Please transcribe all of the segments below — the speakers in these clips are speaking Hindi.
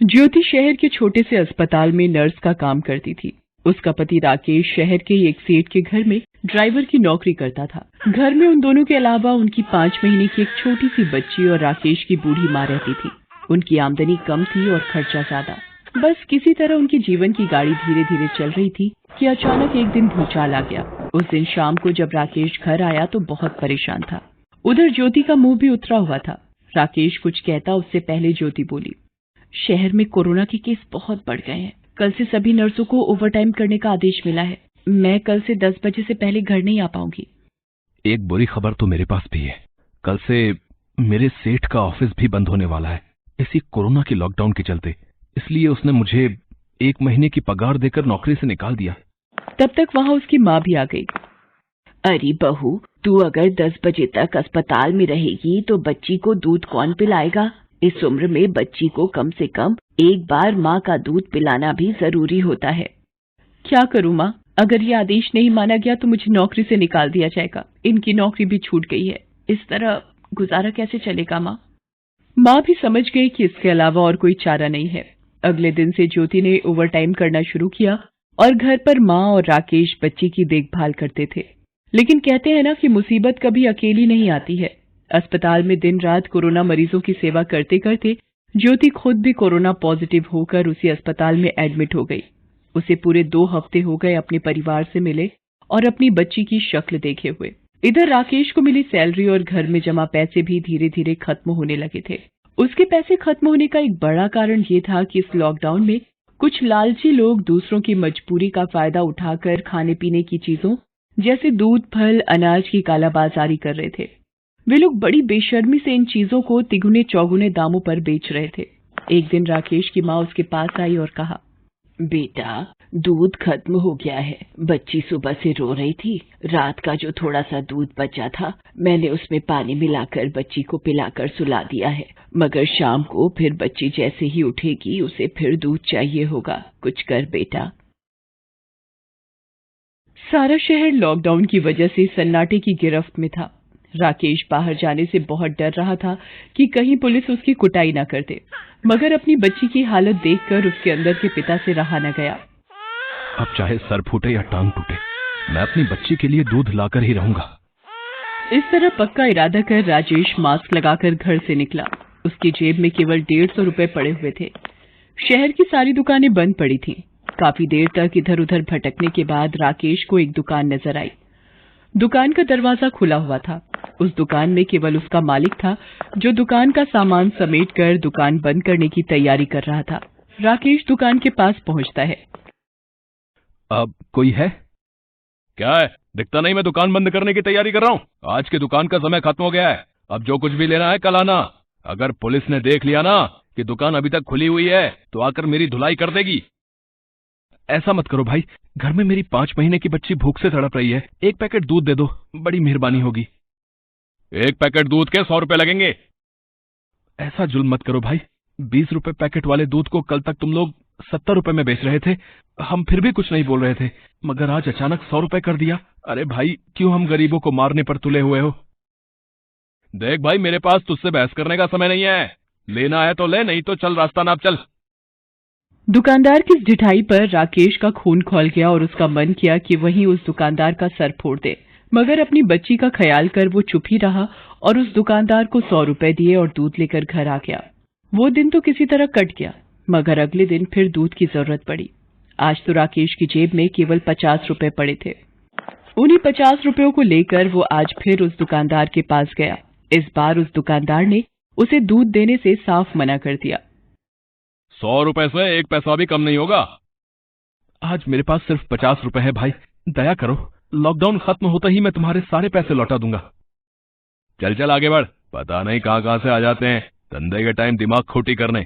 ज्योति शहर के छोटे से अस्पताल में नर्स का काम करती थी। उसका पति राकेश शहर के एक सेठ के घर में ड्राइवर की नौकरी करता था। घर में उन दोनों के अलावा उनकी 5 महीने की एक छोटी सी बच्ची और राकेश की बूढ़ी माँ रहती थी। उनकी आमदनी कम थी और खर्चा ज्यादा। बस किसी तरह उनके जीवन की गाड़ी धीरे धीरे चल रही थी कि अचानक एक दिन भूचाल आ गया। उस दिन शाम को जब राकेश घर आया तो बहुत परेशान था। उधर ज्योति का मुंह भी उतरा हुआ था। राकेश कुछ कहता उससे पहले ज्योति बोली, शहर में कोरोना के केस बहुत बढ़ गए हैं। कल से सभी नर्सों को ओवरटाइम करने का आदेश मिला है। मैं कल से 10 बजे से पहले घर नहीं आ पाऊंगी। एक बुरी खबर तो मेरे पास भी है। कल से मेरे सेठ का ऑफिस भी बंद होने वाला है, इसी कोरोना की लॉकडाउन के चलते। इसलिए उसने मुझे 1 महीने की पगार देकर नौकरी से निकाल दिया। तब तक वहाँ उसकी माँ भी आ गई। अरे बहू, तू अगर 10 बजे तक अस्पताल में रहेगी तो बच्ची को दूध कौन पिलाएगा? इस उम्र में बच्ची को कम से कम एक बार माँ का दूध पिलाना भी जरूरी होता है। क्या करूँ माँ, अगर ये आदेश नहीं माना गया तो मुझे नौकरी से निकाल दिया जाएगा। इनकी नौकरी भी छूट गई है। इस तरह गुजारा कैसे चलेगा माँ? माँ भी समझ गई कि इसके अलावा और कोई चारा नहीं है। अगले दिन से ज्योति ने ओवरटाइम करना शुरू किया और घर पर माँ और राकेश बच्ची की देखभाल करते थे। लेकिन कहते हैं ना कि मुसीबत कभी अकेली नहीं आती है। अस्पताल में दिन रात कोरोना मरीजों की सेवा करते करते ज्योति खुद भी कोरोना पॉजिटिव होकर उसी अस्पताल में एडमिट हो गई। उसे पूरे 2 हफ्ते हो गए अपने परिवार से मिले और अपनी बच्ची की शक्ल देखे हुए। इधर राकेश को मिली सैलरी और घर में जमा पैसे भी धीरे धीरे खत्म होने लगे थे। उसके पैसे खत्म होने का एक बड़ा कारण ये था कि इस लॉकडाउन में कुछ लालची लोग दूसरों की मजबूरी का फायदा उठाकर खाने पीने की चीजों जैसे दूध, फल, अनाज की कालाबाजारी कर रहे थे। वे लोग बड़ी बेशर्मी से इन चीजों को तिगुने चौगुने दामों पर बेच रहे थे। एक दिन राकेश की माँ उसके पास आई और कहा, बेटा, दूध खत्म हो गया है। बच्ची सुबह से रो रही थी। रात का जो थोड़ा सा दूध बचा था मैंने उसमें पानी मिलाकर बच्ची को पिलाकर सुला दिया है, मगर शाम को फिर बच्ची जैसे ही उठेगी उसे फिर दूध चाहिए होगा। कुछ कर बेटा। सारा शहर लॉकडाउन की वजह से सन्नाटे की गिरफ्त में था। राकेश बाहर जाने से बहुत डर रहा था कि कहीं पुलिस उसकी कुटाई न कर दे, मगर अपनी बच्ची की हालत देखकर उसके अंदर के पिता से रहा न गया। अब चाहे सर फूटे या टांग टूटे, मैं अपनी बच्ची के लिए दूध लाकर ही रहूंगा। इस तरह पक्का इरादा कर राजेश मास्क लगाकर घर से निकला। उसकी जेब में केवल 150 रुपए पड़े हुए थे। शहर की सारी दुकानें बंद पड़ी थीं। काफी देर तक इधर उधर भटकने के बाद राकेश को एक दुकान नजर आई। दुकान का दरवाजा खुला हुआ था। उस दुकान में केवल उसका मालिक था, जो दुकान का सामान समेटकर दुकान बंद करने की तैयारी कर रहा था। राकेश दुकान के पास पहुंचता है। अब कोई है? क्या है? दिखता नहीं मैं दुकान बंद करने की तैयारी कर रहा हूँ। आज की दुकान का समय खत्म हो गया है। अब जो कुछ भी लेना है कल आना। अगर पुलिस ने देख लिया ना कि दुकान अभी तक खुली हुई है तो आकर मेरी धुलाई कर देगी। ऐसा मत करो भाई, घर में मेरी 5 महीने की बच्ची भूख से तड़प रही है। 1 पैकेट दूध दे दो, बड़ी मेहरबानी होगी। 1 पैकेट दूध के 100 रुपए लगेंगे। ऐसा जुल्म मत करो भाई। 20 रुपए पैकेट वाले दूध को कल तक तुम लोग 70 रुपए में बेच रहे थे। हम फिर भी कुछ नहीं बोल रहे थे, मगर आज अचानक 100 रुपए कर दिया। अरे भाई, क्यों हम गरीबों को मारने पर तुले हुए हो? देख भाई, मेरे पास तुझसे बहस करने का समय नहीं है। लेना है तो ले, नहीं तो चल रास्ता नाप चल। दुकानदार की इस ढिठाई पर राकेश का खून खौल गया और उसका मन किया कि वहीं उस दुकानदार का सर फोड़ दे, मगर अपनी बच्ची का ख्याल कर वो चुप ही रहा और उस दुकानदार को 100 रुपए दिए और दूध लेकर घर आ गया। वो दिन तो किसी तरह कट गया, मगर अगले दिन फिर दूध की जरूरत पड़ी। आज तो राकेश की जेब में केवल 50 रुपए पड़े थे। उन्हीं 50 रुपयों को लेकर वो आज फिर उस दुकानदार के पास गया। इस बार उस दुकानदार ने उसे दूध देने से साफ मना कर दिया। 100 रुपए से 1 पैसा भी कम नहीं होगा। आज मेरे पास सिर्फ 50 रुपए है भाई, दया करो। लॉकडाउन खत्म होते ही मैं तुम्हारे सारे पैसे लौटा दूंगा। चल चल आगे बढ़, पता नहीं कहां से आ जाते हैं धंधे के टाइम दिमाग खोटी करने।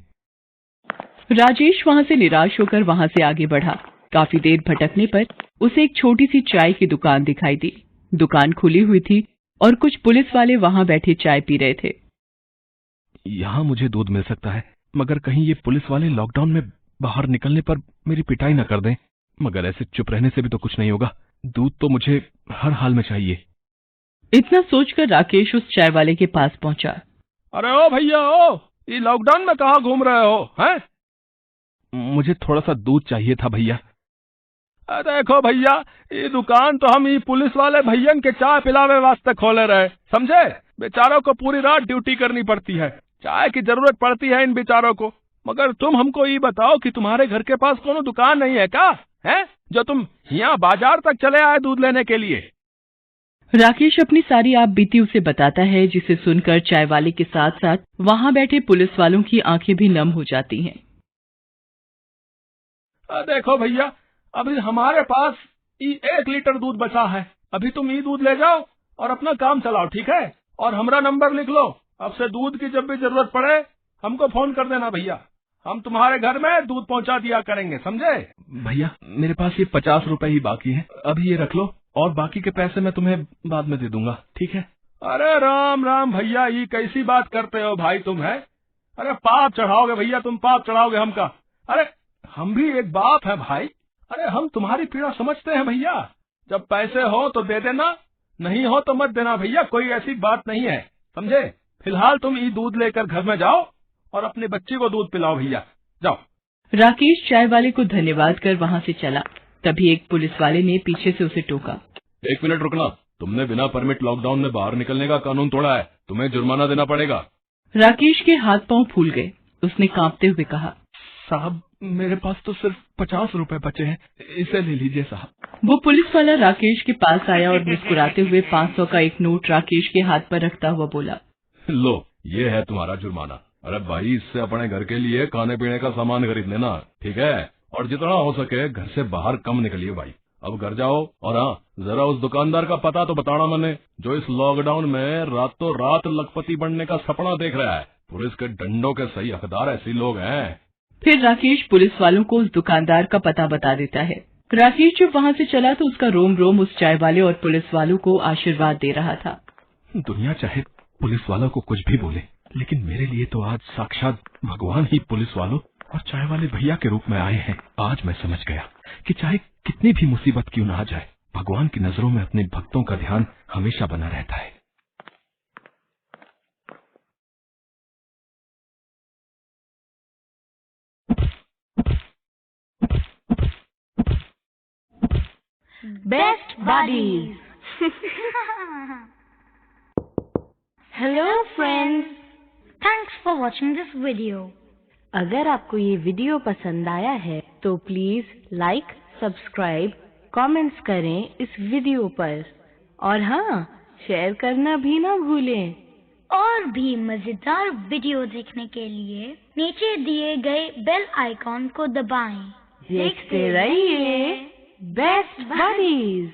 राजेश वहां से निराश होकर वहां से आगे बढ़ा। काफी देर भटकने पर उसे एक छोटी सी चाय की दुकान दिखाई दी। दुकान खुली हुई थी और कुछ पुलिस वाले वहां बैठे चाय पी रहे थे। यहाँ मुझे दूध मिल सकता है, मगर कहीं ये पुलिस वाले लॉकडाउन में बाहर निकलने पर मेरी पिटाई न कर दें। मगर ऐसे चुप रहने से भी तो कुछ नहीं होगा। दूध तो मुझे हर हाल में चाहिए। इतना सोचकर राकेश उस चाय वाले के पास पहुंचा। अरे ओ भैया, ओ ये लॉकडाउन में कहाँ घूम रहे हो हैं? मुझे थोड़ा सा दूध चाहिए था भैया। देखो भैया, ये दुकान तो हम ये पुलिस वाले भैयन के चाय पिलावे वास्ते खोले रहे, समझे? बेचारों को पूरी रात ड्यूटी करनी पड़ती है, चाय की जरूरत पड़ती है इन बेचारों को। मगर तुम हमको ये बताओ कि तुम्हारे घर के पास कोनो दुकान नहीं है क्या, है जो तुम यहाँ बाजार तक चले आए दूध लेने के लिए? राकेश अपनी सारी आप बीती उसे बताता है, जिसे सुनकर चाय वाले के साथ साथ वहां बैठे पुलिस वालों की आंखें भी नम हो जाती हैं। देखो भैया, अभी हमारे पास 1 लीटर दूध बचा है, अभी तुम ये दूध ले जाओ और अपना काम चलाओ, ठीक है? और हमारा नंबर लिख लो, अब से दूध की जब भी जरूरत पड़े हमको फोन कर देना भैया, हम तुम्हारे घर में दूध पहुंचा दिया करेंगे, समझे? भैया मेरे पास ये 50 रुपए ही बाकी है, अभी ये रख लो और बाकी के पैसे मैं तुम्हें बाद में दे दूंगा, ठीक है? अरे राम राम भैया, ये कैसी बात करते हो भाई तुम, है? अरे पाप चढ़ाओगे भैया, तुम पाप चढ़ाओगे हमका। अरे हम भी एक बाप है भाई, अरे हम तुम्हारी पीड़ा समझते हैं भैया, जब पैसे हो तो दे देना, नहीं हो तो मत देना भैया, कोई ऐसी बात नहीं है, समझे? फिलहाल तुम ये दूध लेकर घर में जाओ और अपने बच्चे को दूध पिलाओ भैया, जाओ। राकेश चाय वाले को धन्यवाद कर वहां से चला। तभी एक पुलिस वाले ने पीछे से उसे टोका। 1 मिनट रुकना, तुमने बिना परमिट लॉकडाउन में बाहर निकलने का कानून तोड़ा है, तुम्हें जुर्माना देना पड़ेगा। राकेश के हाथ पांव फूल गए, उसने कांपते हुए कहा, साहब मेरे पास तो सिर्फ 50 रुपए बचे हैं, इसे ले लीजिए साहब। वो पुलिस वाला राकेश के पास आया और मुस्कुराते हुए 500 का एक नोट राकेश के हाथ पर रखता हुआ बोला, लो ये है तुम्हारा जुर्माना। अरे भाई, इससे अपने घर के लिए खाने पीने का सामान खरीद लेना, ठीक है? और जितना हो सके घर से बाहर कम निकलिए भाई। अब घर जाओ और हाँ, जरा उस दुकानदार का पता तो बताना मैंने, जो इस लॉकडाउन में रातों रात लखपति बनने का सपना देख रहा है। पुलिस के डंडों के सही हकदार ऐसे लोग हैं। फिर राकेश पुलिस वालों को उस दुकानदार का पता बता देता है। राकेश जब वहां से चला तो उसका रोम रोम उस चाय वाले और पुलिस वालों को आशीर्वाद दे रहा था। दुनिया चाहे पुलिस वालों को कुछ भी बोले, लेकिन मेरे लिए तो आज साक्षात भगवान ही पुलिस वालों और चाय वाले भैया के रूप में आए हैं। आज मैं समझ गया कि चाहे कितनी भी मुसीबत क्यों ना आ जाए, भगवान की नजरों में अपने भक्तों का ध्यान हमेशा बना रहता है। Best buddies. Hello friends. Thanks for watching this video. अगर आपको ये वीडियो पसंद आया है तो प्लीज लाइक, सब्सक्राइब, कमेंट्स करें इस वीडियो पर और हाँ, शेयर करना भी ना भूलें। और भी मजेदार वीडियो देखने के लिए नीचे दिए गए बेल आइकॉन को दबाएं। देखते रहिए बेस्ट बडीज।